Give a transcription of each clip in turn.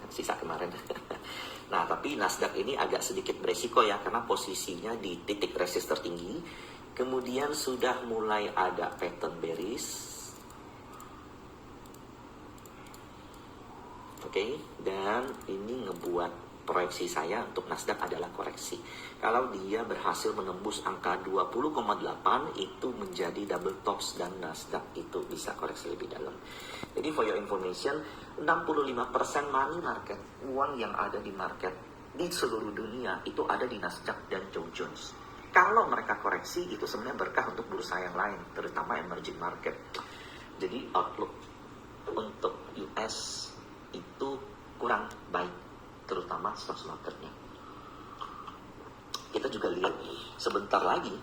sisa kemarin. Nah, tapi Nasdaq ini agak sedikit beresiko ya, karena posisinya di titik resist tertinggi. Kemudian sudah mulai ada pattern bearish. Oke, dan ini ngebuat proyeksi saya untuk Nasdaq adalah koreksi. Kalau dia berhasil menembus angka 20,8 itu menjadi double tops dan Nasdaq itu bisa koreksi lebih dalam. Jadi for your information, 65% money market, uang yang ada di market di seluruh dunia itu ada di Nasdaq dan Dow Jones. Kalau mereka koreksi itu sebenarnya berkah untuk bursa yang lain, terutama emerging market. Jadi outlook untuk US itu kurang baik, terutama stock marketnya. Kita juga lihat sebentar lagi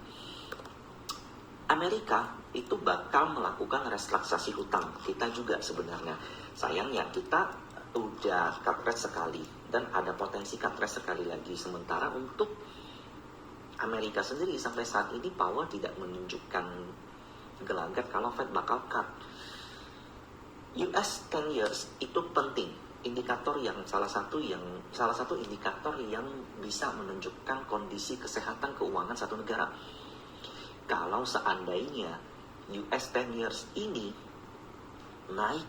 Amerika itu bakal melakukan relaksasi hutang. Kita juga sebenarnya, sayangnya kita udah cut rate sekali dan ada potensi cut rate sekali lagi. Sementara untuk Amerika sendiri sampai saat ini Powell tidak menunjukkan gelagat kalau Fed bakal cut. US 10 years itu penting, indikator yang salah satu indikator yang bisa menunjukkan kondisi kesehatan keuangan satu negara. Kalau seandainya US 10 years ini naik,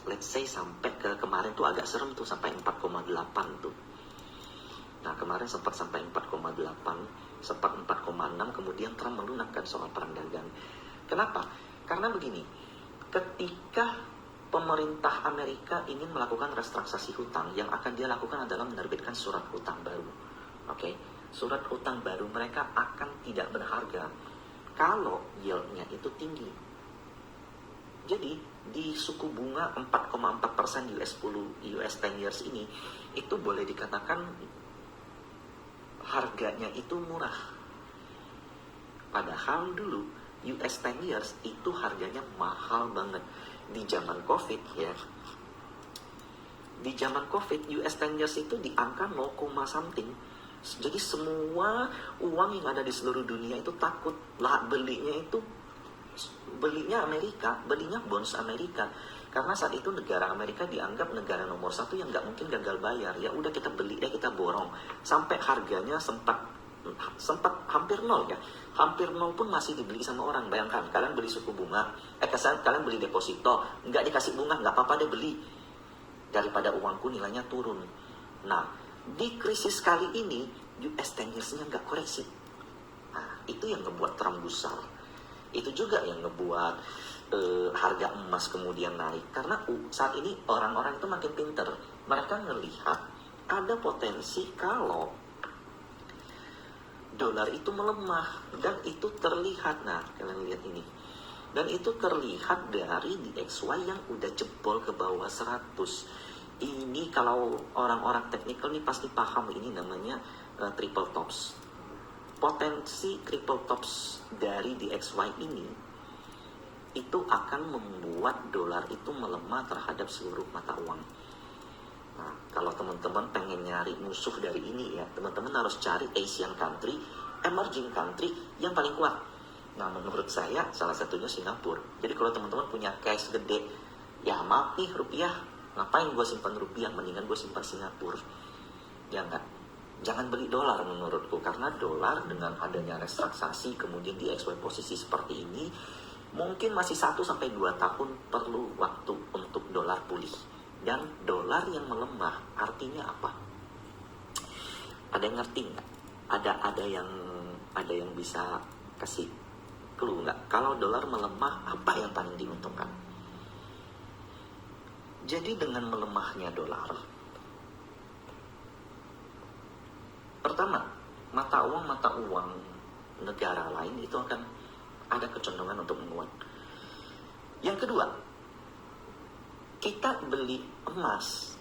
let's say sampai ke kemarin tuh agak serem tuh sampai 4,8 tuh. Nah, kemarin sempat sampai 4,8, sempat 4,6, kemudian Trump melunakkan soal perang dagang. Kenapa? Karena begini, ketika pemerintah Amerika ingin melakukan restruksasi hutang, yang akan dia lakukan adalah menerbitkan surat hutang baru. Oke, surat hutang baru mereka akan tidak berharga kalau yield-nya itu tinggi. Jadi di suku bunga 4,4% US 10 years ini itu boleh dikatakan harganya itu murah. Padahal dulu US 10 years itu harganya mahal banget. Di zaman COVID ya, di zaman COVID US 10 years itu di angka 0, something. Jadi semua uang yang ada di seluruh dunia itu takut lah belinya Amerika, belinya bonds Amerika. Karena saat itu negara Amerika dianggap negara nomor 1 yang nggak mungkin gagal bayar. Ya udah kita beli deh, kita borong. Sampai harganya sempat hampir nol ya. Hampir nol pun masih dibeli sama orang. Bayangkan, kalian beli suku bunga, kalian beli deposito, nggak dikasih bunga, nggak apa-apa deh beli. Daripada uangku nilainya turun. Nah, di krisis kali ini, US 10 years-nya nggak koreksi. Nah, itu yang ngebuat Trump gusar. Itu juga yang ngebuat harga emas kemudian naik. Karena saat ini orang-orang itu makin pinter. Mereka ngelihat ada potensi kalau dolar itu melemah, dan itu terlihat. Nah, kalian lihat ini. Dan itu terlihat dari DXY yang udah jebol ke bawah 100. Ini kalau orang-orang teknikal nih pasti paham, ini namanya triple tops. Potensi triple tops dari DXY ini itu akan membuat dolar itu melemah terhadap seluruh mata uang. Nah, kalau teman-teman pengen nyari musuh dari ini ya, teman-teman harus cari Asian country, emerging country yang paling kuat. Nah, menurut saya salah satunya Singapura. Jadi kalau teman-teman punya cash gede, ya maaf nih rupiah, ngapain gue simpan rupiah, mendingan gue simpan Singapura. Ya enggak? Jangan beli dolar menurutku, karena dolar dengan adanya restruksasi kemudian di XY posisi seperti ini, mungkin masih 1-2 tahun perlu waktu untuk dolar pulih. Dan dolar yang melemah artinya apa? Ada yang ngerti nggak? Ada yang bisa kasih clue nggak? Kalau dolar melemah, apa yang paling diuntungkan? Jadi dengan melemahnya dolar, pertama, mata uang negara lain itu akan ada kecenderungan untuk menguat. Yang kedua, kita beli emas,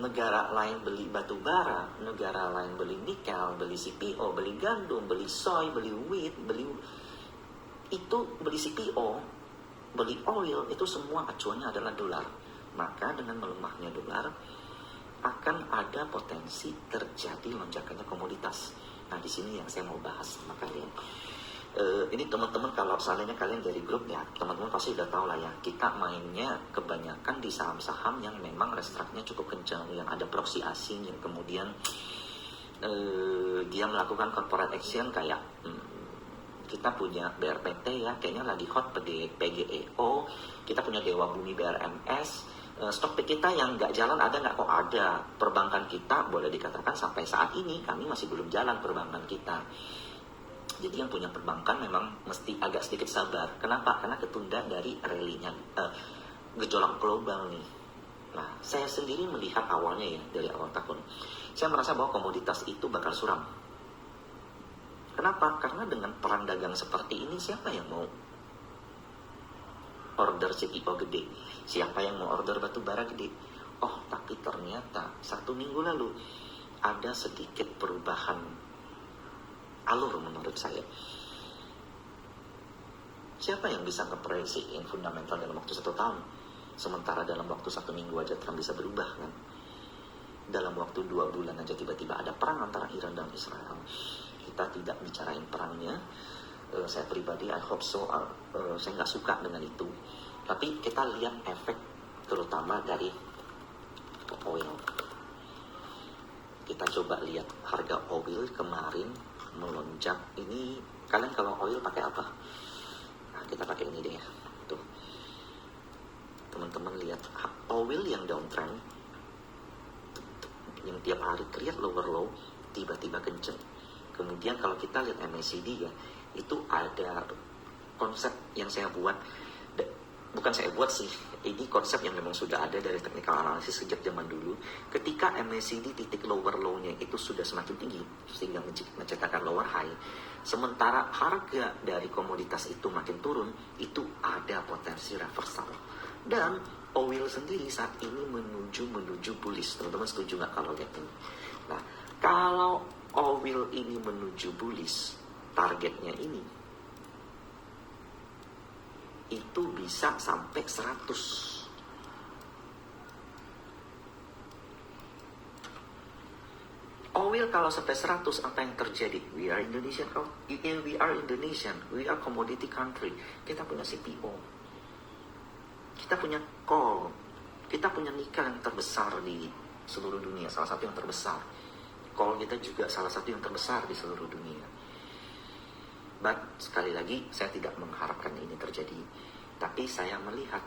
negara lain beli batu bara, negara lain beli nikel, beli CPO, beli gandum, beli soy, beli wheat, beli CPO, beli oil, itu semua acuannya adalah dolar. Maka dengan melemahnya dolar akan ada potensi terjadi lonjakannya komoditas. Nah, di sini yang saya mau bahas sama kalian. Ini teman-teman kalau seandainya kalian dari grup ya, teman-teman pasti udah tahu lah ya, kita mainnya kebanyakan di saham-saham yang memang restruknya cukup kencang, yang ada proxy asing, yang kemudian dia melakukan corporate action kayak kita punya BRPT ya, kayaknya lagi hot PGEO, kita punya Dewa Bumi BRMS. Stok pick kita yang nggak jalan ada nggak? Kok ada. Perbankan kita boleh dikatakan sampai saat ini kami masih belum jalan perbankan kita. Jadi yang punya perbankan memang mesti agak sedikit sabar. Kenapa? Karena ketunda dari rally-nya gejolak global nih. Nah, saya sendiri melihat awalnya ya, dari awal tahun, saya merasa bahwa komoditas itu bakal suram. Kenapa? Karena dengan perang dagang seperti ini, siapa yang mau order CPO gede? Siapa yang mau order batu bara gede? Oh, tapi ternyata 1 minggu lalu ada sedikit perubahan alur menurut saya. Siapa yang bisa ngeprediksiin fundamental dalam waktu 1 tahun? Sementara dalam waktu 1 minggu aja Trump bisa berubah kan? Dalam waktu 2 bulan aja tiba-tiba ada perang antara Iran dan Israel. Kita tidak bicarain perangnya. Saya pribadi I hope so. Saya nggak suka dengan itu. Tapi kita lihat efek terutama dari oil. Kita coba lihat harga oil kemarin melonjak. Ini kalian kalau oil pakai apa? Nah, kita pakai ini deh ya. Tuh. Teman-teman lihat oil yang downtrend, yang tiap hari create lower low, tiba-tiba kenceng. Kemudian kalau kita lihat MACD ya, itu ada konsep yang saya buat. Bukan saya buat sih, ini konsep yang memang sudah ada dari technical analysis sejak zaman dulu. Ketika MACD titik lower low-nya itu sudah semakin tinggi, sehingga menciptakan lower high, sementara harga dari komoditas itu makin turun, itu ada potensi reversal. Dan oil sendiri saat ini menuju bullish. Teman-teman setuju nggak kalau lihat ini? Nah, kalau oil ini menuju bullish, targetnya ini itu bisa sampai 100. Oil kalau sampai 100, apa yang terjadi? We are Indonesian, we are commodity country. Kita punya CPO, kita punya coal, kita punya nikel yang terbesar di seluruh dunia, salah satu yang terbesar. Coal kita juga salah satu yang terbesar di seluruh dunia. But sekali lagi saya tidak mengharapkan ini terjadi, tapi saya melihat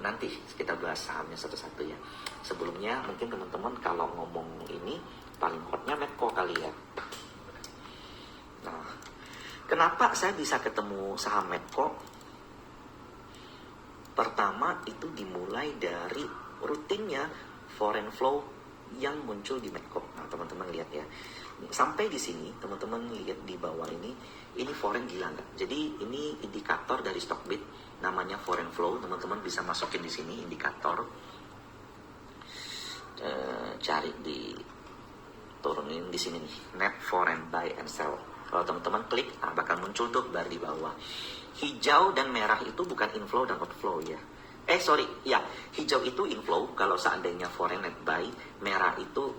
nanti kita bahas sahamnya satu-satu ya. Sebelumnya mungkin teman-teman kalau ngomong ini paling hotnya Medco kali ya. Nah, kenapa saya bisa ketemu saham Medco? Pertama itu dimulai dari rutinnya foreign flow yang muncul di Medco. Nah, teman-teman lihat ya. Sampai di sini, teman-teman lihat di bawah ini foreign gila nggak? Jadi ini indikator dari Stockbit, namanya foreign flow. Teman-teman bisa masukin di sini indikator, cari di turunin di sini nih, net foreign buy and sell. Kalau teman-teman klik, bakal muncul tuh bar di bawah. Hijau dan merah itu bukan inflow dan outflow ya. Hijau itu inflow kalau seandainya foreign net buy, merah itu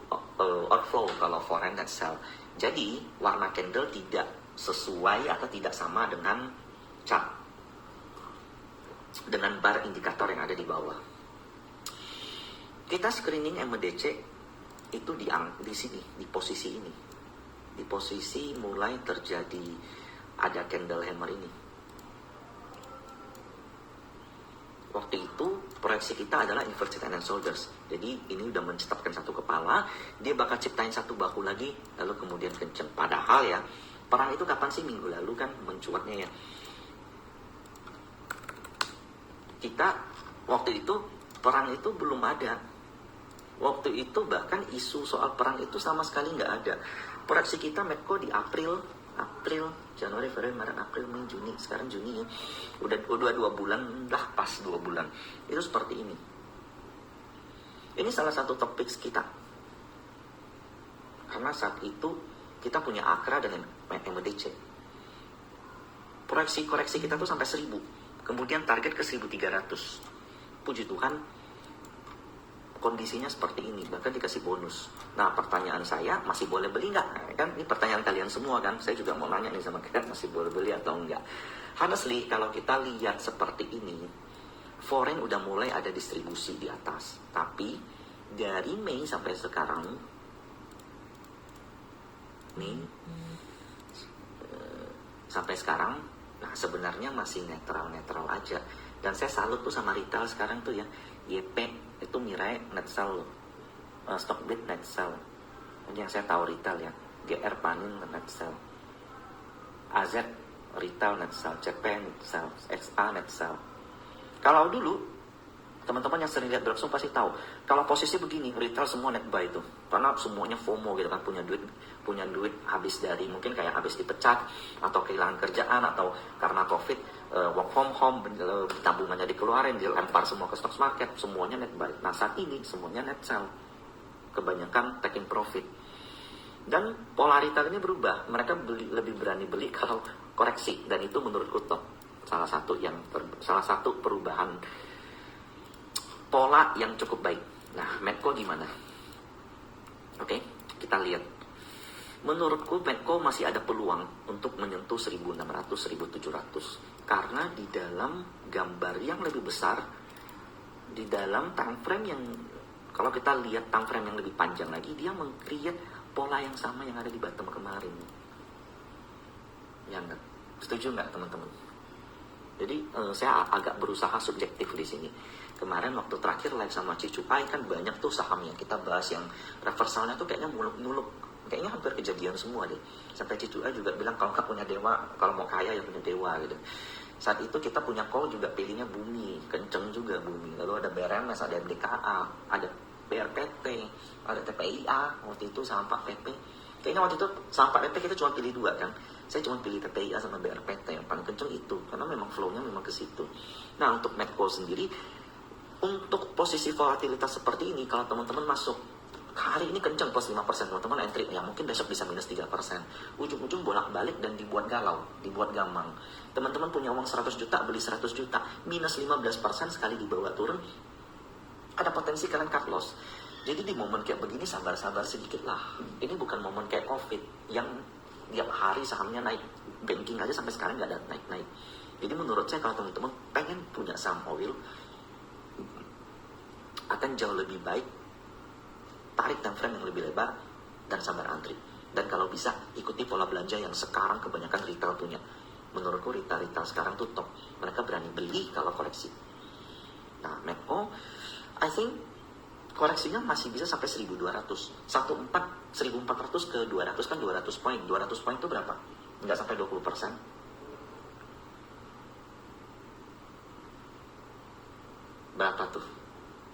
outflow kalau foreign net sell. Jadi warna candle tidak sesuai atau tidak sama dengan chart, dengan bar indikator yang ada di bawah. Kita screening MDC itu di sini, di posisi ini, di posisi mulai terjadi ada candle hammer ini. Waktu itu proyeksi kita adalah inverted head and shoulders. Jadi ini udah menciptakan satu kepala, dia bakal ciptain satu bahu lagi, lalu kemudian kenceng. Padahal ya, perang itu kapan sih? Minggu lalu kan mencuatnya ya. Kita waktu itu perang itu belum ada. Waktu itu bahkan isu soal perang itu sama sekali nggak ada. Proyeksi kita Medco di April, Januari, Februari, Maret, April, Mei, Juni. Sekarang Juni ya. Udah 2 bulan, dah pas 2 bulan. Itu seperti ini. Ini salah satu topik kita. Karena saat itu kita punya Akra dan MDC. Proyeksi koreksi kita tuh sampai 1000. Kemudian target ke 1300. Puji Tuhan, kondisinya seperti ini, bahkan dikasih bonus. Nah, pertanyaan saya, masih boleh beli nggak? Nah, kan ini pertanyaan kalian semua kan, saya juga mau nanya nih sama kalian, masih boleh beli atau enggak. Honestly, kalau kita lihat seperti ini, foreign udah mulai ada distribusi di atas, tapi dari Mei sampai sekarang, sampai sekarang, nah sebenarnya masih netral aja. Dan saya salut tuh sama retail sekarang tuh ya, YP itu Mirai net sell, Stockbit net sell, ini yang saya tahu retail ya. GR Panin net sell, AZ retail net sell, CP net sell, XA net sell. Kalau dulu teman-teman yang sering lihat Dropzone pasti tahu, kalau posisi begini retail semua net buy tuh, karena semuanya FOMO gitu kan, punya duit habis dari mungkin kayak habis dipecat atau kehilangan kerjaan atau karena COVID, work from home, tabungannya dikeluarin, dilempar semua ke stock market, semuanya net buy. Nah saat ini semuanya net sell, kebanyakan taking profit. Dan pola retail ini berubah, mereka lebih berani beli kalau koreksi, dan itu menurutku top. Salah satu perubahan pola yang cukup baik. Nah, Medco gimana? Oke, kita lihat. Menurutku Medco masih ada peluang untuk menyentuh 1600, 1700. Karena di dalam gambar yang lebih besar, di dalam time frame yang, kalau kita lihat time frame yang lebih panjang lagi, dia meng-create pola yang sama yang ada di bottom kemarin. Ya enggak? Setuju nggak teman-teman? Jadi saya agak berusaha subjektif di sini. Kemarin waktu terakhir live sama Cicu Ai kan banyak tuh saham yang kita bahas yang reversalnya tuh kayaknya muluk-muluk. Kayaknya hampir kejadian semua deh. Sampai Cicu Ai juga bilang kalau nggak punya dewa, kalau mau kaya ya punya dewa gitu. Saat itu kita punya call juga pilihnya bumi, kenceng juga bumi. Lalu ada BRMS, ada MDKA, ada BRPT, ada TPIA waktu itu sama Pak PP. Kayaknya waktu itu sama Pak PP kita cuma pilih 2 kan. Saya cuma pilih TPIA sama BRPT, yang paling kenceng itu, karena memang flow-nya memang ke situ. Nah, untuk Medco sendiri, untuk posisi volatilitas seperti ini, kalau teman-teman masuk hari ini kenceng plus 5%, teman-teman entry, ya mungkin besok bisa minus 3%. Ujung-ujung bolak-balik dan dibuat galau, dibuat gamang. Teman-teman punya uang 100 juta, beli 100 juta, minus 15% sekali dibawa turun, ada potensi kalian cut loss. Jadi di momen kayak begini sabar-sabar sedikit lah. Ini bukan momen kayak COVID yang tiap hari sahamnya naik, banking aja sampai sekarang nggak ada naik-naik. Jadi menurut saya kalau teman-teman pengen punya saham oil, akan jauh lebih baik tarik time frame yang lebih lebar dan sabar antri. Dan kalau bisa ikuti pola belanja yang sekarang kebanyakan retail punya. Menurutku retail sekarang tuh top. Mereka berani beli kalau koleksi. Nah, Medco, I think koreksinya masih bisa sampai 1200. 1400 ke 200 kan 200 poin. 200 poin itu berapa? Nggak sampai 20%. Berapa tuh?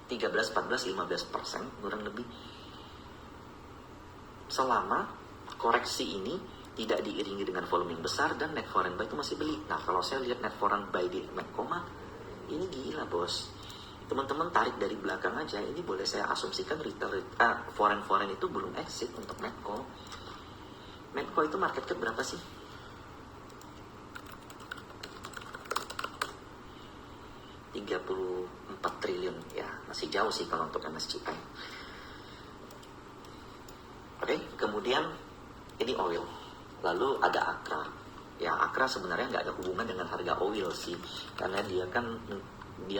13, 14, 15% kurang lebih. Selama koreksi ini tidak diiringi dengan volume yang besar dan net foreign buy itu masih beli. Nah, kalau saya lihat net foreign buy di Medco mah, ini gila bos. Teman-teman tarik dari belakang aja, ini boleh saya asumsikan foreign itu belum exit untuk Medco. Medco itu market cap berapa sih? 34 triliun, ya masih jauh sih kalau untuk MSCI. Oke, kemudian ini oil, lalu ada Akra. Ya Akra sebenarnya nggak ada hubungan dengan harga oil sih, karena dia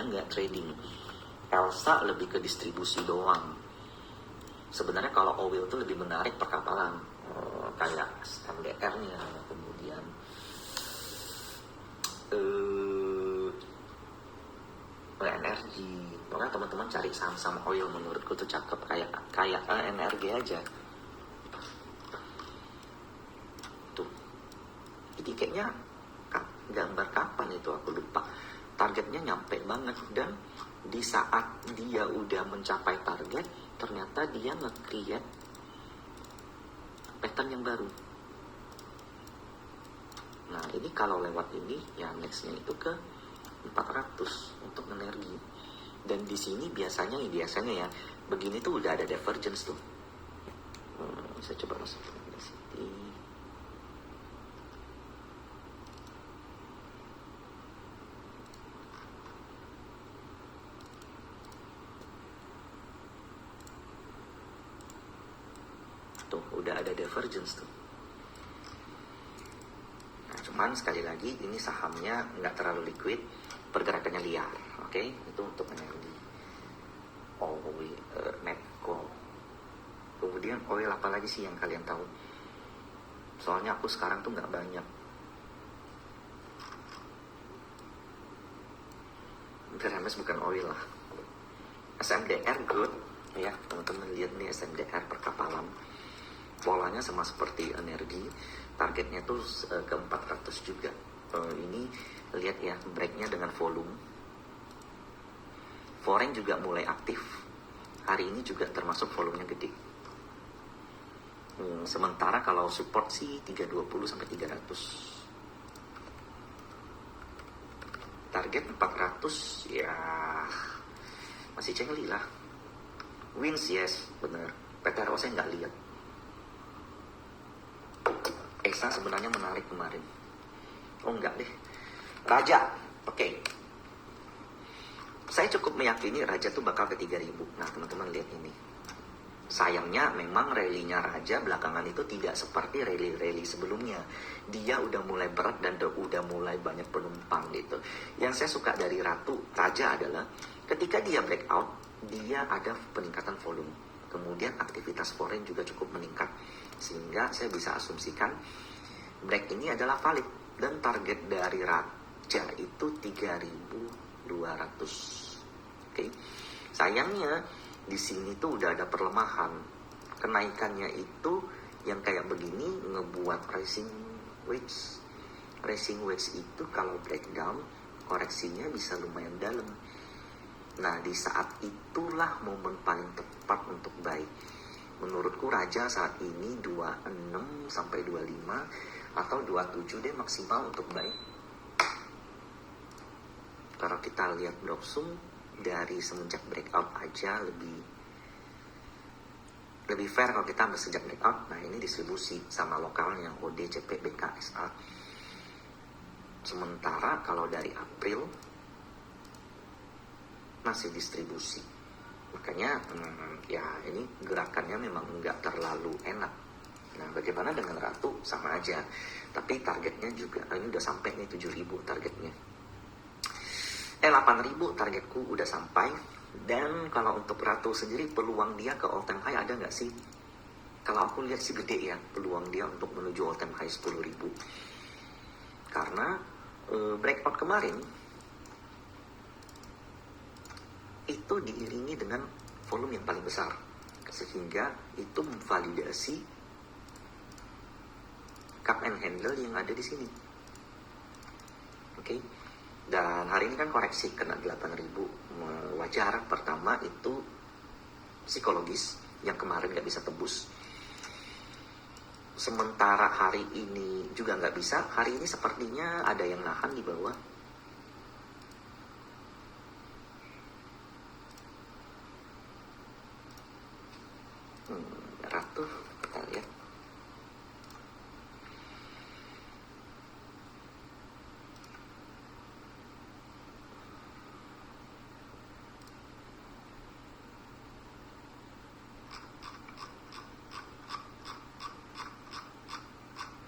nggak trading. Elsa lebih ke distribusi doang. Sebenarnya kalau oil itu lebih menarik perkapalan, kayak MDR-nya, kemudian energi. Pokoknya teman-teman cari saham-saham oil menurutku tuh cakep, kayak energi aja. Tuh. Jadi kayaknya gambar kapan itu aku lupa. Targetnya nyampe banget, dan di saat dia udah mencapai target, ternyata dia nge-create pattern yang baru. Nah ini kalau lewat ini, ya nextnya itu ke 400 untuk energi. Dan di sini biasanya ya begini tuh udah ada divergence tuh. Saya coba masuk ke sini. udah ada divergence tuh. Nah, cuman sekali lagi ini sahamnya nggak terlalu liquid, pergerakannya liar, oke? Itu untuk energi. Medco. Kemudian oil apa lagi sih yang kalian tahu? Soalnya aku sekarang tuh nggak banyak. Terus bukan oil lah. SMDR good, ya teman-teman lihat nih SMDR perkapalan. Polanya sama seperti energi, targetnya tuh ke 400 juga. Ini lihat ya breaknya dengan volume. Foreign juga mulai aktif. Hari ini juga termasuk volumenya gede. Sementara kalau support sih 320 sampai 300. Target 400 ya masih cengli lah. Wins yes, bener. PTRO saya nggak lihat. ESA sebenarnya menarik kemarin. Oh enggak deh. Raja, oke. Saya cukup meyakini Raja tuh bakal ke 3000. Nah teman-teman lihat ini. Sayangnya memang rally-nya Raja belakangan itu tidak seperti rally-rally sebelumnya. Dia udah mulai berat dan udah mulai banyak penumpang gitu. Yang saya suka dari Raja adalah ketika dia breakout, dia ada peningkatan volume. Kemudian aktivitas foreign juga cukup meningkat. Sehingga saya bisa asumsikan break ini adalah valid. Dan target dari Raja itu 3200. Oke. Sayangnya di sini tuh udah ada perlemahan. Kenaikannya itu yang kayak begini ngebuat racing wedge. Racing wedge itu kalau breakdown koreksinya bisa lumayan dalam. Nah di saat itulah momen paling tepat untuk buy. Menurutku Raja saat ini 26 sampai 25 atau 27 deh maksimal untuk buy. Kalau kita lihat Bloxum dari semenjak breakout aja lebih fair kalau kita ambil sejak breakout. Nah ini distribusi sama lokalnya OD, CP, BK, SA. Sementara kalau dari April masih distribusi. Makanya ya ini gerakannya memang nggak terlalu enak. Nah bagaimana dengan Ratu? Sama aja. Tapi targetnya juga, ini udah sampai nih 7000 targetnya. 8.000 targetku udah sampai. Dan kalau untuk Ratu sendiri peluang dia ke all time high ada nggak sih? Kalau aku lihat sih gede ya peluang dia untuk menuju all time high 10.000. Karena breakout kemarin itu diiringi dengan volume yang paling besar. Sehingga itu memvalidasi cup and handle yang ada di sini. Oke. Dan hari ini kan koreksi kena 8.000. Wajar, pertama itu psikologis yang kemarin nggak bisa tebus. Sementara hari ini juga nggak bisa. Hari ini sepertinya ada yang nahan di bawah. Ratu, kita lihat.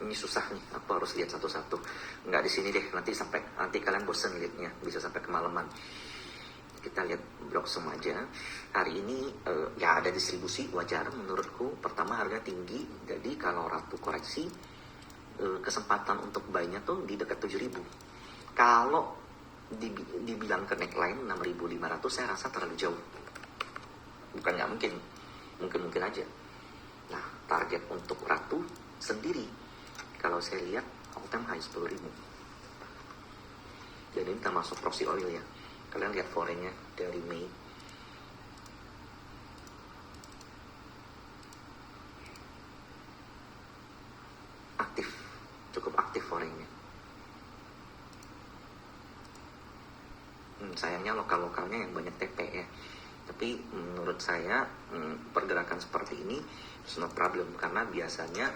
Ini susah nih, aku harus lihat satu-satu. Nggak di sini deh, nanti kalian bosen liatnya, bisa sampai kemalaman. Kita lihat Bloxum aja. Hari ini ya ada distribusi, wajar menurutku. Pertama harga tinggi, jadi kalau Ratu koreksi, kesempatan untuk buy-nya tuh di dekat 7.000. Kalau dibilang ke neckline 6.500, saya rasa terlalu jauh. Bukan nggak mungkin, mungkin aja. Nah, target untuk Ratu sendiri, kalau saya lihat all time high 10.000. Dan ini termasuk proxy oil ya. Kalian lihat foreign-nya dari Mei. Aktif, cukup aktif foreign-nya. Sayangnya lokal-lokalnya yang banyak TP ya. Tapi menurut saya pergerakan seperti ini it's no problem. Karena biasanya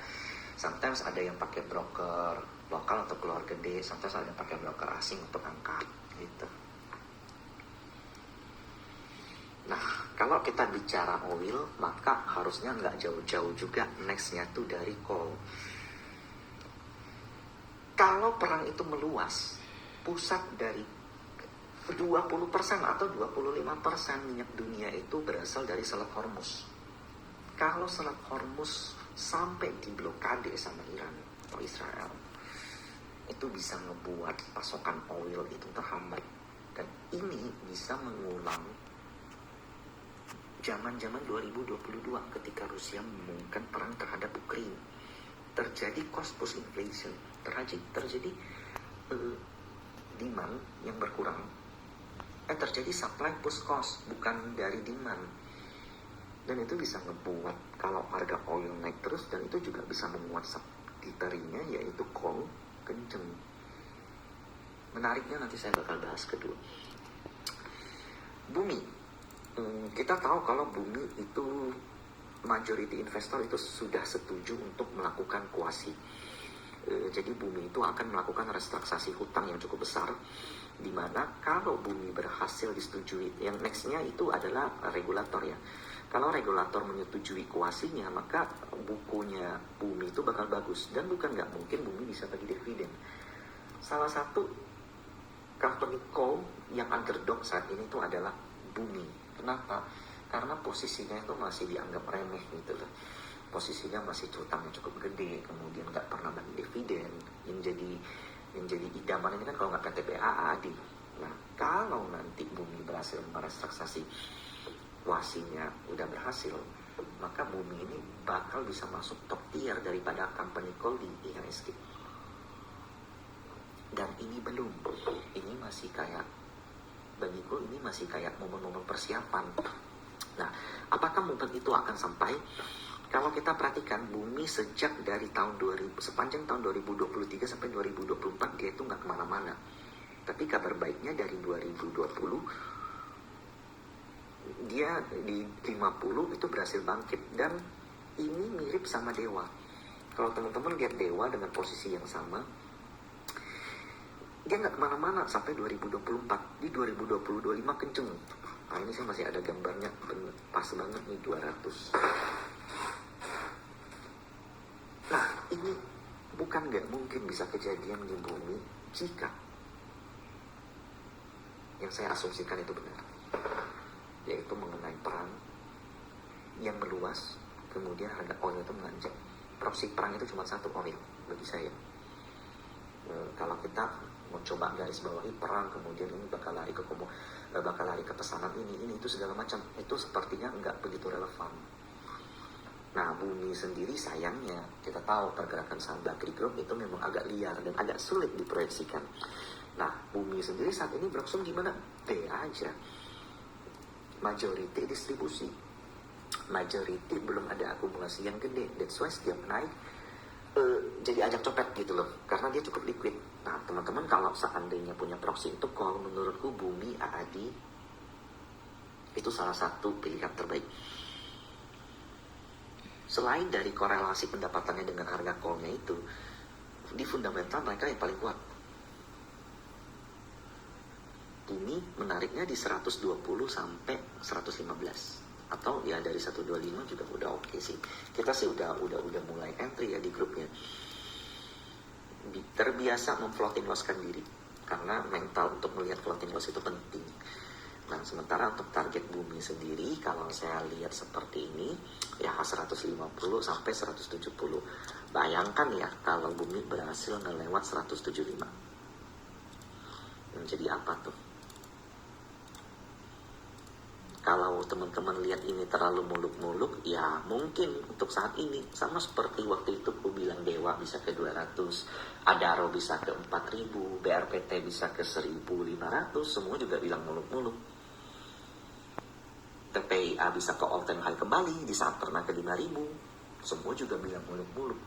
sometimes ada yang pakai broker lokal untuk keluar gede, sometimes ada yang pakai broker asing untuk angkat gitu. Nah Kalau kita bicara oil, maka harusnya nggak jauh-jauh juga nextnya tuh dari coal. Kalau perang itu meluas, pusat dari 20% atau 25% minyak dunia itu berasal dari Selat Hormuz. Kalau Selat Hormuz sampai diblokade sama Iran atau Israel, itu bisa ngebuat pasokan oil itu terhambat. Dan ini bisa mengulang zaman-zaman 2022 ketika Rusia mengumumkan perang terhadap Ukraina. Terjadi cost push inflation, terjadi demand yang berkurang. Terjadi supply push cost, bukan dari demand. Dan itu bisa ngebuat kalau harga oil naik terus, dan itu juga bisa menguat subsidiarinya yaitu coal kenceng. Menariknya nanti saya bakal bahas kedua. Bumi. Kita tahu kalau bumi itu majority investor itu sudah setuju untuk melakukan kuasi. Jadi bumi itu akan melakukan restruksasi hutang yang cukup besar, di mana kalau bumi berhasil disetujui, yang nextnya itu adalah regulator ya. Kalau regulator menyetujui kuasinya, maka bukunya bumi itu bakal bagus. Dan bukan nggak mungkin bumi bisa bagi dividen. Salah satu company coal yang underdog saat ini itu adalah bumi. Kenapa? Karena posisinya itu masih dianggap remeh gitu loh. Posisinya masih hutangnya cukup gede, kemudian nggak pernah bagi dividen. Yang jadi idaman ini kan kalau nggak PT PAAD. Nah, kalau nanti bumi berhasil merestruksasi kuasinya udah berhasil, maka bumi ini bakal bisa masuk top tier daripada company coal di IHSG. Dan ini belum, ini masih kayak, bagiku ini masih kayak momen-momen persiapan. Nah, apakah momen itu akan sampai? Kalau kita perhatikan bumi sejak dari tahun 2000, sepanjang tahun 2023 sampai 2024 dia itu nggak kemana-mana. Tapi kabar baiknya dari 2020 dia di 50 itu berhasil bangkit, dan ini mirip sama Dewa. Kalau teman-teman lihat Dewa dengan posisi yang sama, dia nggak kemana-mana sampai 2024. Di 2020-25 kenceng. Nah, ini saya masih ada gambarnya, pas banget nih 200. Nah, ini bukan nggak mungkin bisa kejadian di bumi jika yang saya asumsikan itu benar, yaitu mengenai perang yang meluas, kemudian harga oil itu menanjak. Proksi perang itu cuma satu, oil bagi saya. Kalau kita mau coba garis bawahi perang, kemudian ini bakal lari ke pesanan ini itu segala macam, itu sepertinya nggak begitu relevan. Nah, bumi sendiri sayangnya kita tahu pergerakan saham Bakri Group itu memang agak liar dan agak sulit diproyeksikan. Nah, bumi sendiri saat ini berlangsung gimana? B aja. Majority distribusi, majority belum ada akumulasi yang gede. That's why setiap naik jadi ajak copet gitu loh, karena dia cukup liquid. Nah, teman-teman kalau seandainya punya proxy itu call, menurutku bumi AAD itu salah satu pilihan terbaik. Selain dari korelasi pendapatannya dengan harga call-nya itu, di fundamental mereka yang paling kuat. Bumi menariknya di 120 sampai 115. Atau ya dari 125 juga udah oke sih. Kita sih udah mulai entry ya di grupnya. Terbiasa memfloating losskan diri, karena mental untuk melihat floating loss itu penting. Nah, sementara untuk target bumi sendiri, kalau saya lihat seperti ini, ya 150 sampai 170. Bayangkan ya kalau bumi berhasil ngelewat 175. Jadi apa tuh? Kalau teman-teman lihat ini terlalu muluk-muluk, ya mungkin untuk saat ini sama seperti waktu itu aku bilang Dewa bisa ke 200, Adaro bisa ke 4000, BRPT bisa ke 1500, semua juga bilang muluk-muluk. TPIA bisa ke all time high kembali di saat pernah ke 5000, semua juga bilang muluk-muluk.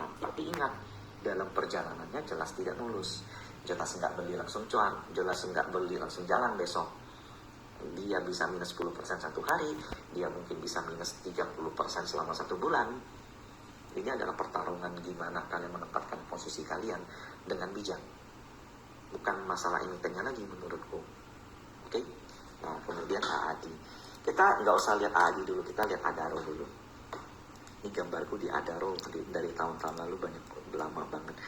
Nah, tapi ingat, dalam perjalanannya jelas tidak mulus. Jelas nggak beli langsung cuan, jelas nggak beli langsung jalan besok. Dia bisa minus 10% satu hari, dia mungkin bisa minus 30% selama 1 bulan. Ini adalah pertarungan gimana kalian menempatkan posisi kalian dengan bijak. Bukan masalah emitennya lagi menurutku. Oke? Nah, kemudian AAD. Kita nggak usah lihat ADI dulu, kita lihat Adaro dulu. Ini gambarku di Adaro dari tahun-tahun lalu, banyak, lama banget.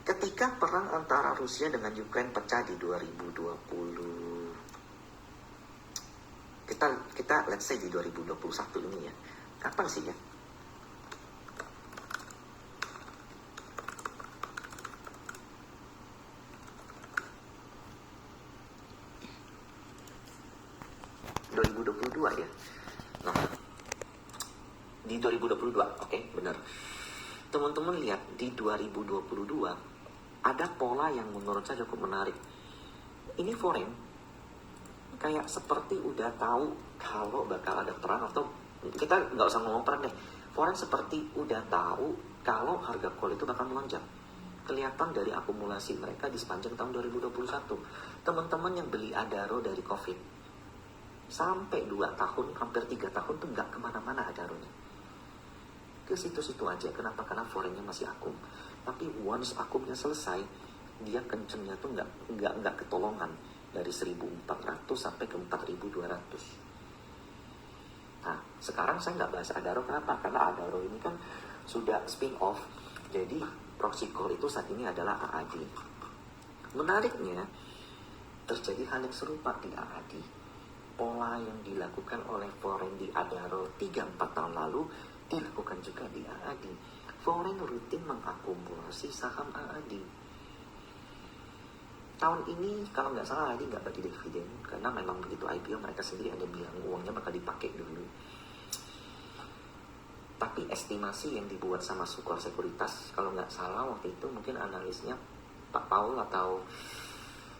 Ketika perang antara Rusia dengan Ukraine pecah di 2020, kita let's say di 2021 ini ya, kapan sih ya? Ya. Nah, di 2022, oke, benar. Teman-teman lihat di 2022 ada pola yang menurut saya cukup menarik. Ini foreign kayak seperti udah tahu kalau bakal ada perang, atau kita nggak usah ngomong perang deh. Foreign seperti udah tahu kalau harga coal itu bakal melonjak. Kelihatan dari akumulasi mereka di sepanjang tahun 2021. Teman-teman yang beli Adaro dari COVID sampai 2 tahun, hampir 3 tahun tuh nggak kemana-mana Adaronya. Ke situ-situ aja. Kenapa? Karena foreignnya masih akum. Tapi once akumnya selesai, dia kencengnya tuh nggak ketolongan dari 1.400 sampai ke 4.200. Nah, sekarang saya nggak bahas Adaro. Kenapa? Karena Adaro ini kan sudah spin off. Jadi proxy call itu saat ini adalah AAD. Menariknya, terjadi hal yang serupa di AAD. Pola yang dilakukan oleh foreign di Adaro 3-4 tahun lalu dilakukan juga di AAD. Foreign rutin mengakumulasi saham AAD. Tahun ini kalau nggak salah AAD nggak bagi dividen, karena memang begitu IPO mereka sendiri ada bilang uangnya bakal dipakai dulu. Tapi estimasi yang dibuat sama Sukor Sekuritas, kalau nggak salah waktu itu mungkin analisnya Pak Paul atau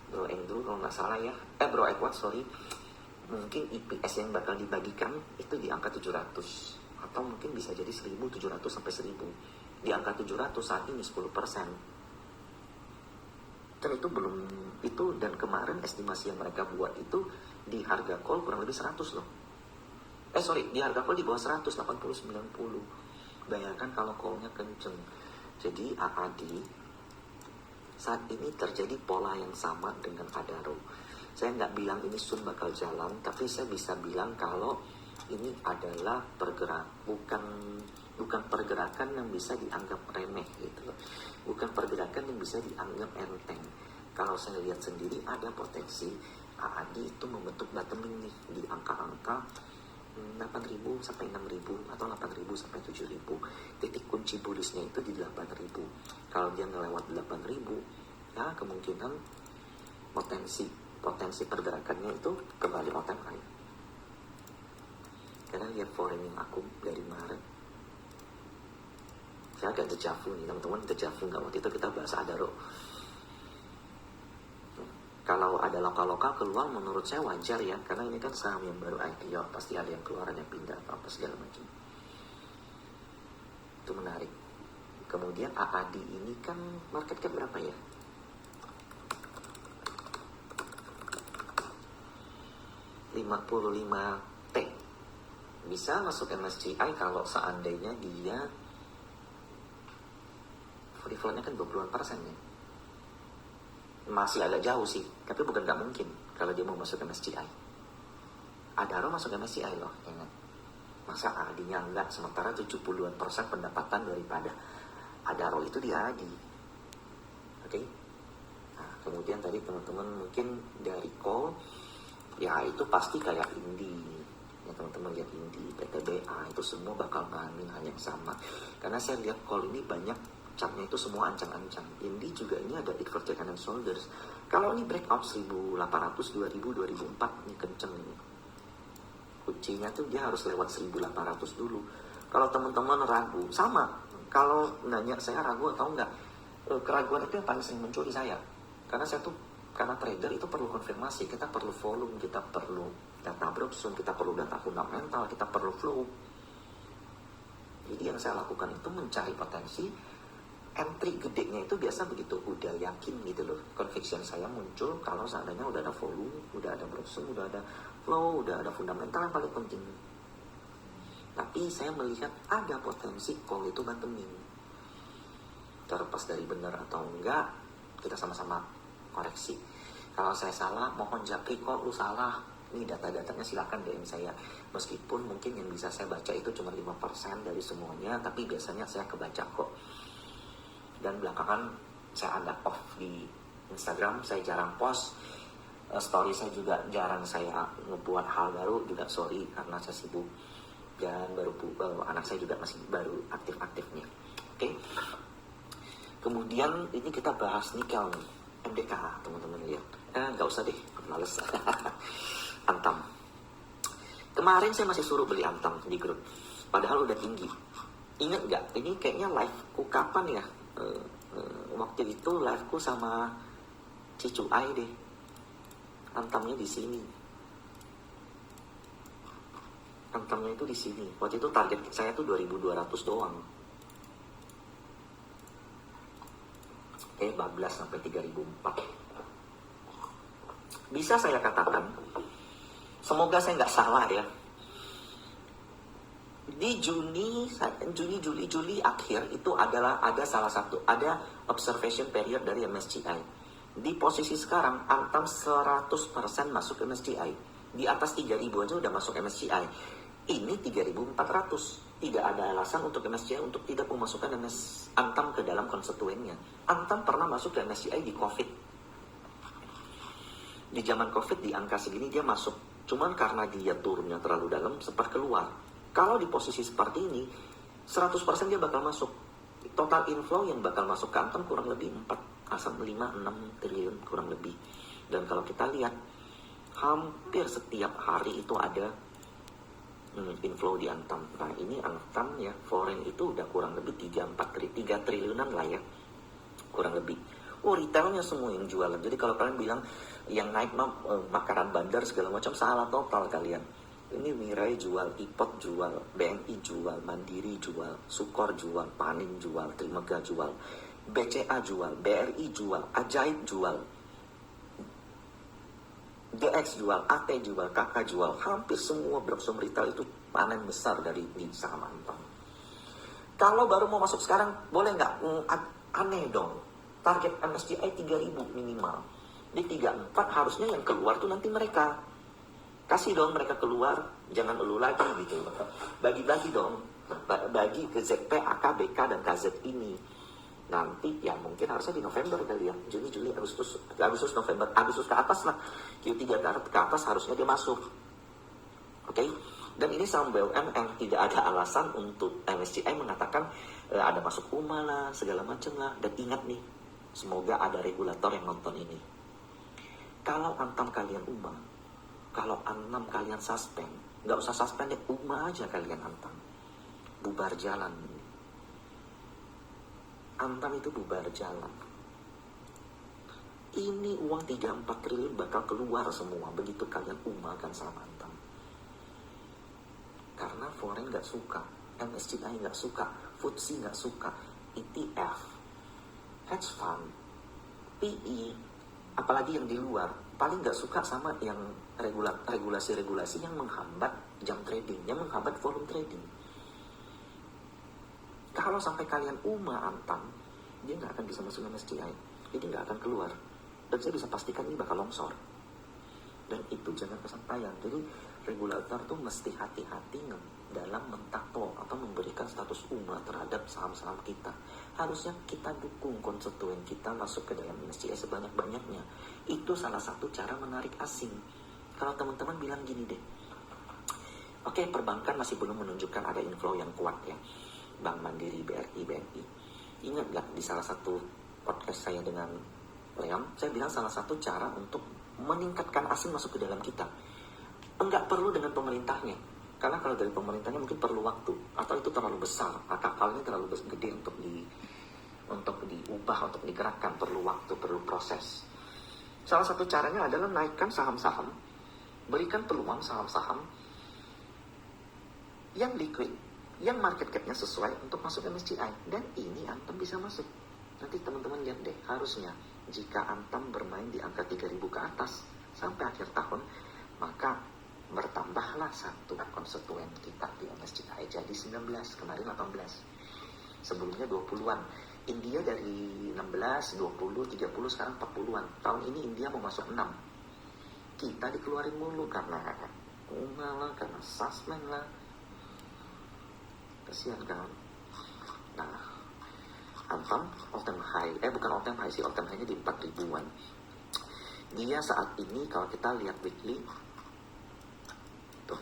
Bro Andrew kalau nggak salah ya, Bro Edward sorry, mungkin IPS yang bakal dibagikan itu di angka 700, atau mungkin bisa jadi 1.700 sampai 1.000. Di angka 700 saat ini 10%. Dan itu belum itu, dan kemarin estimasi yang mereka buat itu di harga call kurang lebih 100 loh. Di harga call di bawah 100, 80-90. Bayangkan kalau callnya kenceng. Jadi AAD saat ini terjadi pola yang sama dengan Adaro. Saya nggak bilang ini soon bakal jalan, tapi saya bisa bilang kalau ini adalah bukan pergerakan yang bisa dianggap remeh gitu loh. Bukan pergerakan yang bisa dianggap enteng. Kalau saya lihat sendiri ada potensi AAD itu membentuk bottoming nih di angka-angka 8.000 sampai 6.000 atau 8.000 sampai 7.000. Titik kunci bullish-nya itu di 8.000. Kalau dia ngelewat 8.000, ya kemungkinan potensi pergerakannya itu kembali all time high. Karena lihat foreign yang akum dari Maret, saya agak dejavu nih teman-teman. Dejavu nggak? Waktu itu kita bahas Adaro. Kalau ada lokal-lokal keluar menurut saya wajar ya, karena ini kan saham yang baru IPO, pasti ada yang keluar, ada yang pindah atau apa segala macam. Itu menarik. Kemudian AAD ini kan market cap berapa ya? 55T. Bisa masuk MSCI kalau seandainya dia free flow-nya kan 20% ya. Masih agak jauh sih, tapi bukan nggak mungkin kalau dia mau masuk MSCI. Adaro masuk MSCI loh, ingat. Masa AAD-nya enggak, sementara 70% pendapatan daripada Adaro itu di AAD. Oke? Nah, kemudian tadi teman-teman mungkin dari call, ya itu pasti kayak Indi. Ya teman-teman lihat Indi, PTBA, itu semua bakal ngalamin hal yang sama. Karena saya lihat call ini banyak chartnya itu semua ancang-ancang. Indi juga ini ada inverted and shoulders. Kalau ini breakout 1.800, 2.000, 2004 ini kenceng ini. Kuncinya tuh dia harus lewat 1.800 dulu. Kalau teman-teman ragu, sama. Kalau nanya saya ragu atau enggak, keraguan itu yang paling sering muncul di saya. Karena trader itu perlu konfirmasi, kita perlu volume, kita perlu data Brookson, kita perlu data fundamental, kita perlu flow. Jadi yang saya lakukan itu mencari potensi. Entry gedenya itu biasa begitu udah yakin gitu loh, conviction saya muncul kalau seandainya udah ada volume, udah ada Brookson, udah ada flow, udah ada fundamental yang paling penting. Tapi saya melihat ada potensi call itu bottoming. Terlepas dari benar atau enggak, kita sama-sama koreksi. Kalau saya salah, mohon japri kok lu salah. Ini data-datanya silakan DM saya. Meskipun mungkin yang bisa saya baca itu cuma 5% dari semuanya, tapi biasanya saya kebaca kok. Dan belakangan saya ada off di Instagram, saya jarang post. Story saya juga jarang saya ngebuat hal baru, juga sorry karena saya sibuk. Dan anak saya juga masih baru aktif-aktifnya. Oke. Kemudian ini kita bahas nikel nih. MDK teman-teman lihat. Nggak usah deh, males. Antam. Kemarin saya masih suruh beli Antam di grup. Padahal udah tinggi. Ingat nggak? Ini kayaknya live-ku kapan ya? Waktu itu live-ku sama Cicu Ai deh. Antamnya di sini. Antamnya itu di sini. Waktu itu target saya tuh 2.200 doang. Bablas sampai 3.004. Bisa saya katakan, semoga saya nggak salah ya. Di Juli akhir itu adalah ada observation period dari MSCI. Di posisi sekarang Antam 100% masuk MSCI. Di atas 3.000 aja udah masuk MSCI. Ini 3.400. Tidak ada alasan untuk MSCI untuk tidak memasukkan Antam ke dalam konstituennya. Antam pernah masuk ke MSCI di COVID. Di zaman COVID di angka segini dia masuk. Cuman karena dia turunnya terlalu dalam sempat keluar. Kalau di posisi seperti ini 100% dia bakal masuk. Total inflow yang bakal masuk ke Antam kurang lebih 5-6 triliun kurang lebih. Dan kalau kita lihat hampir setiap hari itu ada inflow di Antam. Nah ini Antam ya, foreign itu udah kurang lebih 3 triliunan lah ya, kurang lebih. Retailnya semua yang jualan. Jadi kalau kalian bilang yang naik makanan bandar segala macam, salah total kalian. Ini Mirai jual, Ipot jual, BNI jual, Mandiri jual, Sukor jual, Panin jual, Trimega jual, BCA jual, BRI jual, Ajaib jual, DX jual, AT jual, KK jual. Hampir semua blok saham retail itu panen besar dari di saham Antam. Kalau baru mau masuk sekarang, boleh nggak? Aneh dong. Target MSCI 3.000 minimal. Di 34 harusnya yang keluar tuh nanti mereka. Kasih dong mereka keluar, jangan elu lagi gitu. Bagi-bagi dong, bagi ke ZP, AK, BK, dan KZ ini. Nanti ya mungkin harusnya di November kali ya, Juni, Agustus ke atas lah. Q3 ke atas harusnya dia masuk. Oke? Dan ini saham BUMN, tidak ada alasan untuk MSCI mengatakan ada masuk UMA lah, segala macam lah. Dan ingat nih, semoga ada regulator yang nonton ini. Kalau Antam kalian UMA, kalau Antam kalian suspend, nggak usah suspend deh, UMA aja kalian Antam. Bubar jalan. Antam itu bubar jalan. Ini uang 3-4 triliun bakal keluar semua begitu kalian UMA kan sama Antam. Karena foreign nggak suka, MSCI nggak suka, FTSE nggak suka, ETF, hedge fund, PE, apalagi yang di luar, paling nggak suka sama yang regulasi-regulasi yang menghambat jam trading, yang menghambat volume trading. Kalau sampai kalian UMA Antam, dia nggak akan bisa masuk MSCI, jadi nggak akan keluar. Dan saya bisa pastikan ini bakal longsor. Dan itu jangan kesampaian. Jadi regulator tuh mesti hati-hati dalam mentato atau memberikan status UMA terhadap saham-saham kita. Harusnya kita dukung konstituen kita masuk ke dalam MSCI sebanyak-banyaknya. Itu salah satu cara menarik asing. Kalau teman-teman bilang gini deh, oke, perbankan masih belum menunjukkan ada inflow yang kuat ya, Bank Mandiri, BRI, BNI. Ingat gak di salah satu podcast saya dengan Leon, saya bilang salah satu cara untuk meningkatkan asing masuk ke dalam kita, enggak perlu dengan pemerintahnya. Karena kalau dari pemerintahnya mungkin perlu waktu, atau itu terlalu besar, kapalnya terlalu gede untuk diubah, untuk digerakkan, perlu waktu, perlu proses. Salah satu caranya adalah naikkan saham-saham, berikan peluang saham-saham yang liquid, yang market cap-nya sesuai untuk masuk MSCI. Dan ini Antam bisa masuk. Nanti teman-teman lihat deh, harusnya jika Antam bermain di angka 3.000 ke atas sampai akhir tahun, maka bertambahlah satu konstituen kita di MSCI jadi 19, kemarin 18. Sebelumnya 20-an. India dari 16, 20, 30, sekarang 40-an. Tahun ini India mau masuk 6. kita dikeluarin mulu karena Uma lah, karena Sussman lah. Kasihan kan. Nah, Antam all time high, bukan all time high sih, all time high-nya di 4.000-an. Dia saat ini kalau kita lihat weekly, tuh,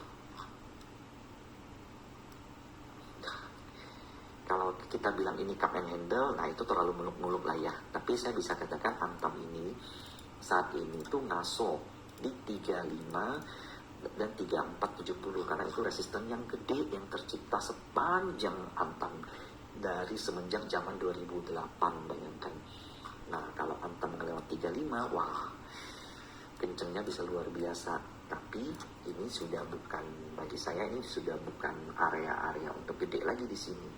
kalau kita bilang ini cup and handle, nah itu terlalu muluk-muluk lah ya. Tapi saya bisa katakan Antam ini saat ini tuh ngaso di 35 dan 3470 karena itu resisten yang gede yang tercipta sepanjang Antam dari semenjak zaman 2008, bayangkan. Nah, kalau Antam ngelewat 35, wah, kencengnya bisa luar biasa. Tapi ini sudah bukan, bagi saya ini sudah bukan area-area untuk gede lagi di sini.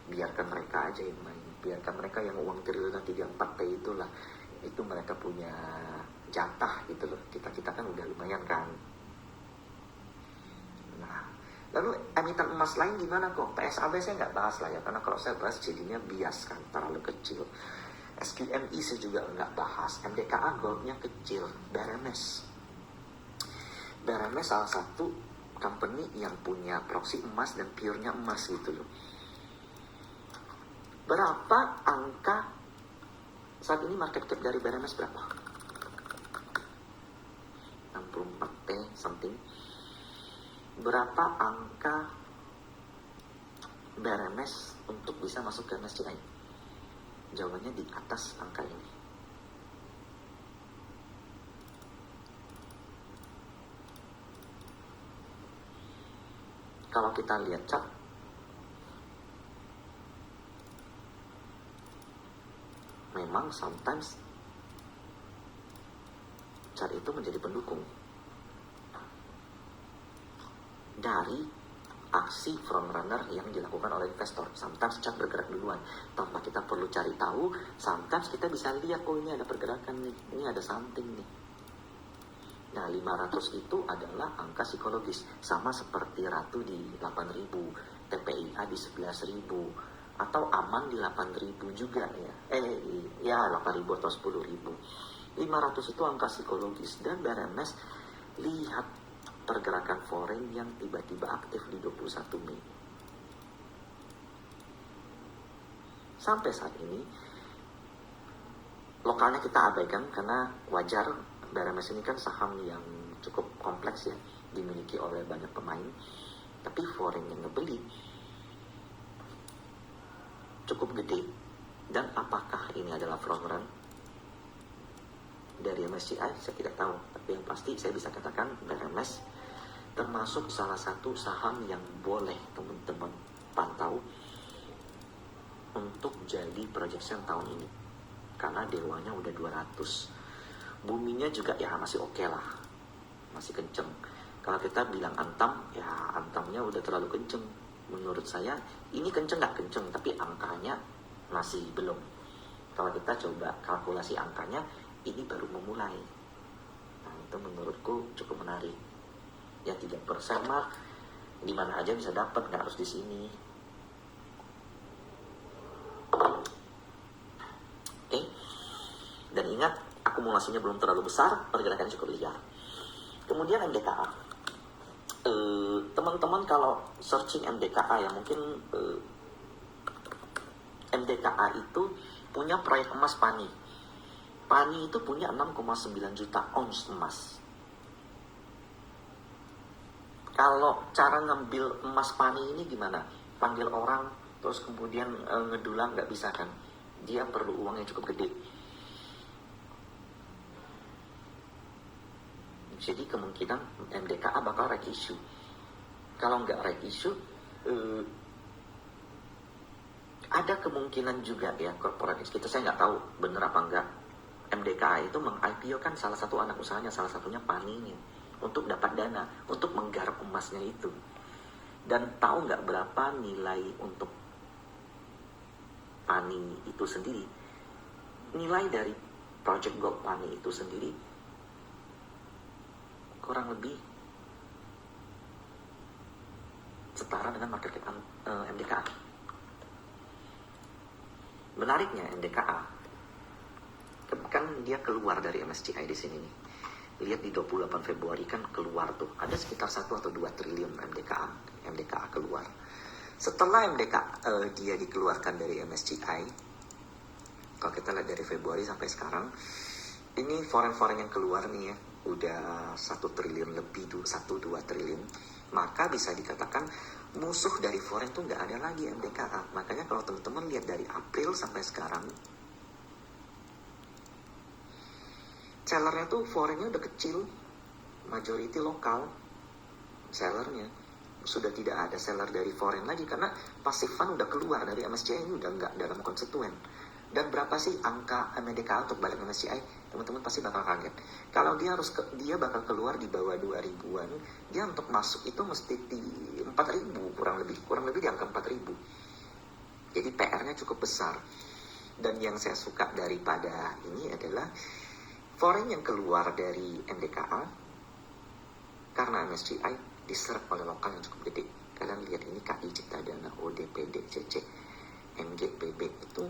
Biarkan mereka aja yang main, biarkan mereka yang uang triliunan 34T itulah, itu mereka punya jatah gitu loh. Kita kan udah lumayan kan. Nah, lalu emiten emas lain gimana kok? PSAB saya nggak bahas lah ya, karena kalau saya bahas jadinya bias kan, terlalu kecil. SQMI saya juga nggak bahas. MDKA goldnya kecil. BRMS salah satu company yang punya proxy emas dan purenya emas gitu loh. Berapa angka saat ini market cap dari BRMS berapa? 64T something. Berapa angka BRMS untuk bisa masuk ke MSCI? Jawabannya di atas angka ini. Kalau kita lihat chart, memang sometimes chart itu menjadi pendukung dari aksi frontrunner yang dilakukan oleh investor. Sometimes chart bergerak duluan tanpa kita perlu cari tahu. Sometimes kita bisa lihat, oh ini ada pergerakan nih, ini ada something nih. Nah, 500 itu adalah angka psikologis, sama seperti Ratu di 8.000, TPIA di 11.000, atau Aman di 8.000 juga ya. 8.000 atau 10.000. 500 itu angka psikologis. Dan BRMS, lihat pergerakan foreign yang tiba-tiba aktif di 21 Mei. Sampai saat ini, lokalnya kita abaikan karena wajar, BRMS ini kan saham yang cukup kompleks ya, dimiliki oleh banyak pemain. Tapi foreign yang ngebeli cukup gede. Dan apakah ini adalah front run dari MSCI? Saya tidak tahu. Tapi yang pasti saya bisa katakan BRMS termasuk salah satu saham yang boleh teman-teman pantau untuk jadi projection tahun ini. Karena dewanya udah 200. Buminya juga ya masih oke lah. Masih kenceng. Kalau kita bilang Antam, ya Antamnya udah terlalu kenceng. Menurut saya ini kenceng nggak kenceng, tapi angkanya masih belum. Kalau kita coba kalkulasi angkanya, ini baru memulai. Nah, itu menurutku cukup menarik. Ya 3% mah di mana aja bisa dapat, nggak harus di sini. Oke. Dan ingat, akumulasinya belum terlalu besar, pergerakannya cukup liar. Kemudian MDKA. Teman-teman kalau searching MDKA ya mungkin MDKA itu punya proyek emas PANI. PANI itu punya 6,9 juta ons emas. Kalau cara ngambil emas PANI ini gimana? Panggil orang terus kemudian ngedulang nggak bisa kan? Dia perlu uang yang cukup gede. Jadi kemungkinan MDKA bakal reg issue. Kalau nggak reg issue, ada kemungkinan juga ya corporate kita, saya nggak tahu bener apa enggak. MDKA itu meng-IPO kan salah satu anak usahanya, salah satunya PANI-nya, untuk dapat dana, untuk menggarap emasnya itu. Dan tahu nggak berapa nilai untuk PANI itu sendiri? Nilai dari Project Gold PANI itu sendiri kurang lebih setara dengan market cap MDKA. Menariknya MDKA kan dia keluar dari MSCI di sini nih. lihat di 28 Februari kan keluar tuh, ada sekitar 1 atau 2 triliun MDKA keluar. Setelah dia dikeluarkan dari MSCI, kalau kita lihat dari Februari sampai sekarang, ini foreign yang keluar nih ya, udah 1 triliun lebih, 1-2 triliun. Maka bisa dikatakan musuh dari foreign tuh nggak ada lagi MDKA. Makanya kalau teman-teman lihat dari April sampai sekarang, sellernya tuh foreignnya udah kecil, majority lokal sellernya. Sudah tidak ada seller dari foreign lagi, karena passive fund udah keluar dari MSCI, ini udah nggak dalam konstituen. Dan berapa sih angka MDKA untuk balik MSCI? Teman-teman pasti bakal kaget. Kalau dia bakal keluar di bawah 2000-an, dia untuk masuk itu mesti di 4000 kurang lebih di angka 4000. Jadi PR-nya cukup besar. Dan yang saya suka daripada ini adalah foreign yang keluar dari MDKA karena MSCI diserap oleh lokal yang cukup gede. Kalian lihat ini KI Cipta Dana, ODPD, CC, MGPB itu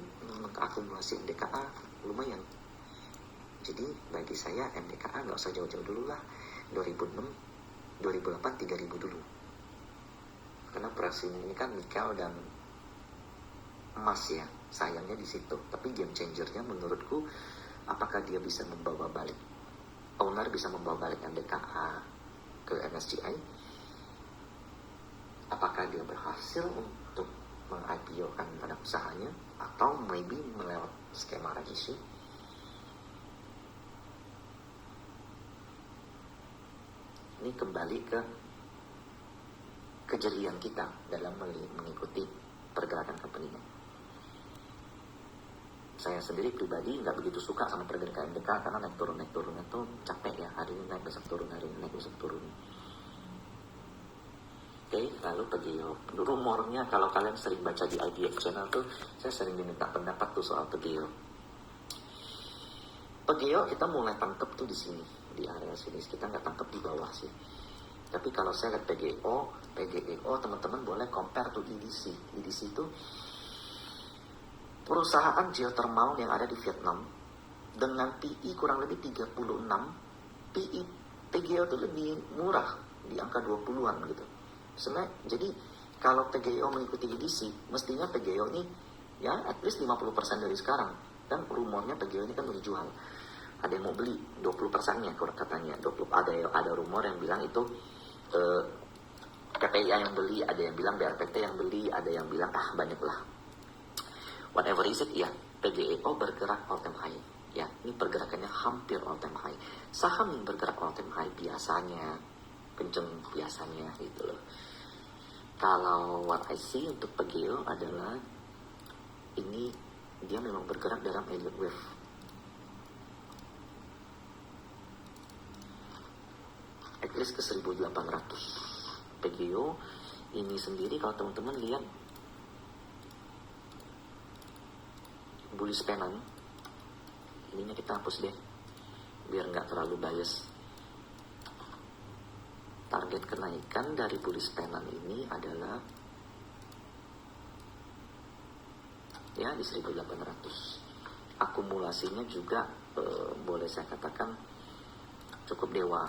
akumulasi MDKA lumayan. Jadi bagi saya MDKA nggak usah jauh-jauh dulu lah, 2006, 2008, 3000 dulu. Karena pricing ini kan nikel dan emas ya, sayangnya di situ. Tapi game changernya menurutku, apakah dia bisa membawa balik, owner bisa membawa balik MDKA ke MSCI? Apakah dia berhasil untuk meng-IPO-kan pada usahanya, atau maybe melewat skema right issue? Ini kembali ke kejelian kita dalam mengikuti pergerakan company-nya. Saya sendiri pribadi nggak begitu suka sama pergerakan MDK, karena naik turun itu capek ya. Hari ini naik, besok turun, hari ini naik, besok turun. Oke, lalu Pegeo. Rumornya kalau kalian sering baca di IDX channel tuh, saya sering diminta pendapat tuh soal Pegeo. Pegeo kita mulai tangkep tuh di sini, di area sini. Kita nggak tangkep di bawah sih. Tapi kalau saya lihat PGEO, teman-teman boleh compare tuh EDC. EDC itu perusahaan geothermal yang ada di Vietnam dengan PE kurang lebih 36. PE PGEO itu lebih murah, di angka 20-an gitu. Sebenarnya, jadi kalau PGEO mengikuti EDC, mestinya PGEO ini ya at least 50% dari sekarang. Dan rumornya PGEO ini kan mau dijual. Ada yang mau beli 20%-nya katanya. Ada rumor yang bilang itu KPIA yang beli, ada yang bilang BRPT yang beli, ada yang bilang banyak lah. Whatever is it, ya PGEO bergerak all time high. Ya, ini pergerakannya hampir all time high. Saham yang bergerak all time high biasanya kenceng biasanya gitu loh. Kalau what I see untuk PGEO adalah ini dia memang bergerak dalam Elliott Wave. At least ke 1800. PGEO ini sendiri kalau teman-teman lihat bullish pennant, ininya kita hapus deh biar nggak terlalu bias. Target kenaikan dari bullish pennant ini adalah ya di 1800. Akumulasinya juga boleh saya katakan cukup dewa.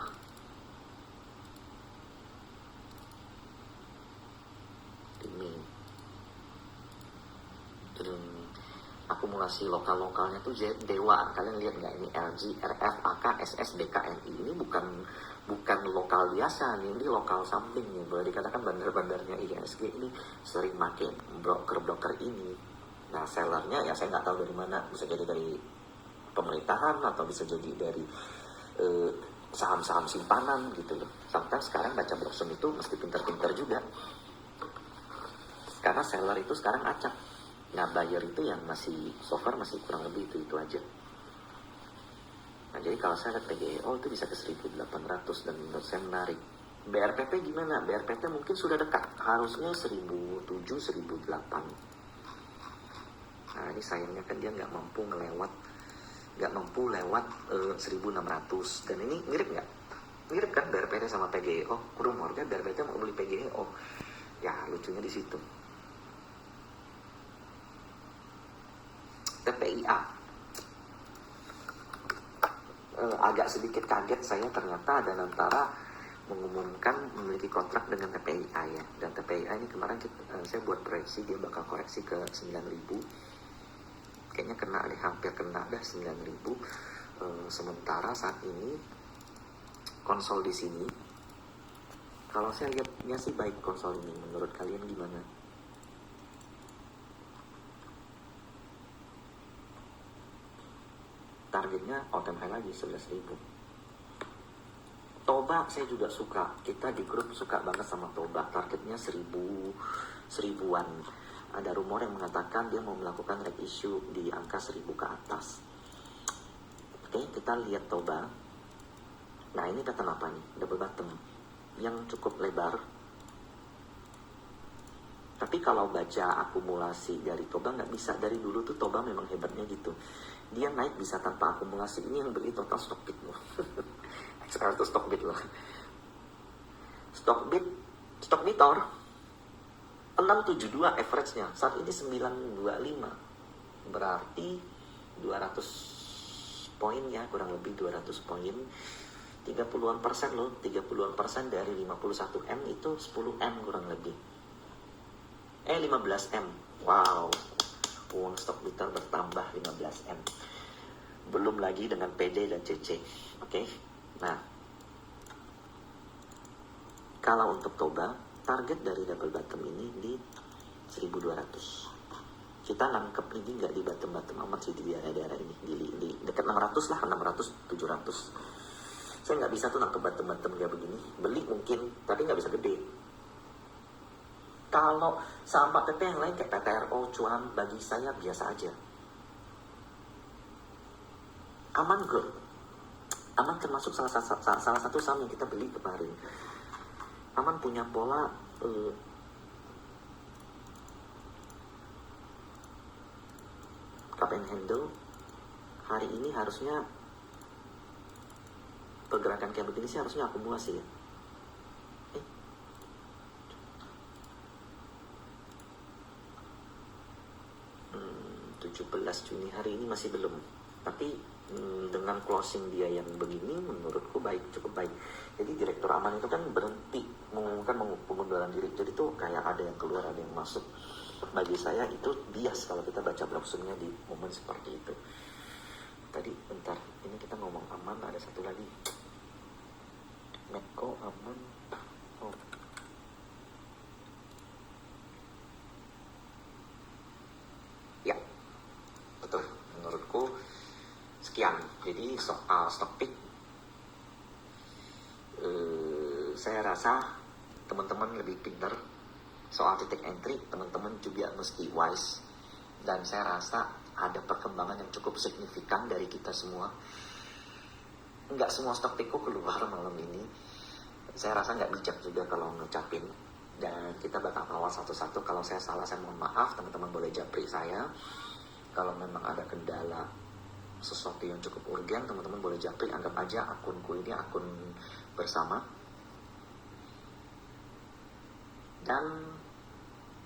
Ini akumulasi lokal-lokalnya tuh dewa. Kalian lihat nggak ini LG, RF, AK, SS, BKNI ini bukan lokal biasa nih, ini lokal samping nih. Boleh dikatakan bandar-bandarnya IHSG ini sering makin broker ini. Nah sellernya ya saya nggak tahu dari mana, bisa jadi dari pemerintahan atau bisa jadi dari saham-saham simpanan gitu loh. Sampai sekarang baca brosur itu mesti pintar-pintar juga, karena seller itu sekarang acak. Nah buyer itu yang masih so far masih kurang lebih itu aja. Nah jadi kalau saya lihat PGEO itu bisa ke 1800 dan menurut saya menarik. BRPT gimana? BRPT mungkin sudah dekat, harusnya 1007, 1008. Nah ini sayangnya kan dia nggak mampu lewat 1600. Dan ini mirip nggak? Mirip kan BRPT sama PGEO? Rumornya BRPT mau beli PGEO. Ya lucunya di situ. TPIA agak agak sedikit kaget saya, ternyata ada Nantara mengumumkan memiliki kontrak dengan TPIA ya. Dan TPIA ini kemarin saya buat proyeksi dia bakal koreksi ke 9.000. Kayaknya kena deh, hampir kena dah 9.000. Sementara saat ini konsol di sini, kalau saya lihatnya sih baik konsol ini. Menurut kalian gimana? Targetnya all time high lagi 11.000. Toba saya juga suka. Kita di grup suka banget sama Toba. Targetnya 1000-an. Ada rumor yang mengatakan dia mau melakukan reissue di angka 1000 ke atas. Oke, kita lihat Toba. Nah, ini pattern apa nih? Double bottom yang cukup lebar. Tapi kalau baca akumulasi dari Toba nggak bisa. Dari dulu tuh Toba memang hebatnya gitu. Dia naik bisa tanpa akumulasi. Ini yang beli total Stockbit loh. XR itu Stockbit loh. Stockbitor 672 average-nya. Saat ini 925. Berarti 200 poin ya, kurang lebih 200 poin. 30-an persen loh, 30-an persen dari 51M itu 10M kurang lebih. 15M. Wow. Uang Stockbitor bertambah 15M. Belum lagi dengan PD dan CC. Oke. Nah, kalau untuk Toba, target dari double bottom ini di 1200. Kita nangkep ini nggak di bottom-bottom amat sih, di daerah-daerah ini, di dekat 600 lah, 600, 700. Saya nggak bisa tuh nangkep bottom-bottom kayak begini. Beli mungkin, tapi nggak bisa gede. Kalau sama PT yang lain kayak PTRO, cuan, bagi saya biasa aja. Aman Group. Aman termasuk salah satu saham yang kita beli kemarin. Aman punya pola cup and handle. Hari ini harusnya pergerakan kayak begini sih harusnya akumulasi ya. 17 Juni hari ini masih belum, tapi dengan closing dia yang begini menurutku baik, cukup baik. Jadi direktur Aman itu kan berhenti mengumumkan pengunduran diri, jadi tuh kayak ada yang keluar, ada yang masuk. Bagi saya itu bias kalau kita baca browsingnya di momen seperti itu. Tadi bentar, ini kita ngomong Aman, ada satu lagi Medco, Aman. Oh, ya betul, menurutku sekian. Jadi soal stock pick, saya rasa teman-teman lebih pintar. Soal titik entry, teman-teman juga mesti wise. Dan saya rasa ada perkembangan yang cukup signifikan dari kita semua. Enggak semua stock pickku keluar malam ini. Saya rasa nggak bijak juga kalau ngucapin. Dan kita bakal kawal satu-satu. Kalau saya salah, saya mohon maaf. Teman-teman boleh japri saya. Kalau memang ada kendala sesuatu yang cukup urgen, teman-teman boleh japri. Anggap aja akunku ini akun bersama. Dan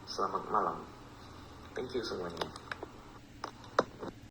selamat malam. Thank you semuanya.